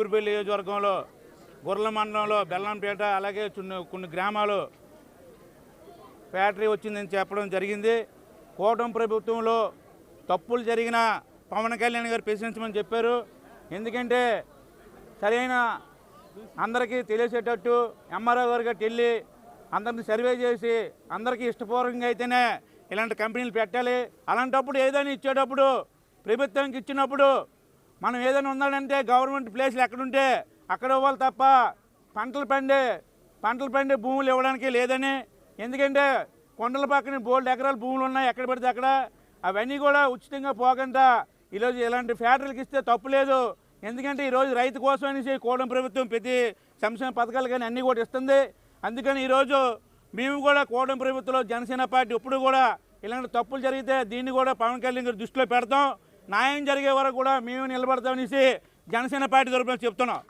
చీపురుపల్లి నియోజకవర్గంలో గుర్ల మండలంలో బెల్లంపేట అలాగే కొన్ని గ్రామాలు ఫ్యాక్టరీ వచ్చిందని చెప్పడం జరిగింది. కూటమి ప్రభుత్వంలో తప్పులు జరిగిన పవన్ కళ్యాణ్ గారు ప్రశ్నించమని చెప్పారు. ఎందుకంటే సరైన అందరికీ తెలిసేటట్టు ఎంఆర్ఓ గారికి వెళ్ళి అందరిని సర్వే చేసి అందరికీ ఇష్టపూర్వకంగా అయితేనే ఇలాంటి కంపెనీలు పెట్టాలి. అలాంటప్పుడు ఏదైనా ఇచ్చేటప్పుడు ప్రభుత్వానికి ఇచ్చినప్పుడు మనం ఏదైనా ఉండాలంటే గవర్నమెంట్ ప్లేస్లు ఎక్కడుంటే అక్కడ ఇవ్వాలి తప్ప పంటలు పండే భూములు ఇవ్వడానికి లేదని. ఎందుకంటే కొండల పక్కన బోల్డ్ ఎకరాల భూములు ఉన్నాయి, ఎక్కడ పడితే అక్కడ. అవన్నీ కూడా ఉచితంగా పోకుండా ఈరోజు ఇలాంటి ఫ్యాక్టరీలకు ఇస్తే తప్పు లేదు. ఎందుకంటే ఈరోజు రైతు కోసం అనేసి కూటమి ప్రభుత్వం ప్రతి సంక్షేమ పథకాలు కానీ అన్నీ కూడా ఇస్తుంది. అందుకని ఈరోజు మేము కూడా కూటమి ప్రభుత్వంలో జనసేన పార్టీ ఇప్పుడు కూడా ఇలాంటి తప్పులు జరిగితే దీన్ని కూడా పవన్ కళ్యాణ్ గారి దృష్టిలో పెడతాం. న్యాయం జరిగే వరకు కూడా మేము నిలబడతామనేసి జనసేన పార్టీ తరపున చెప్తున్నాం.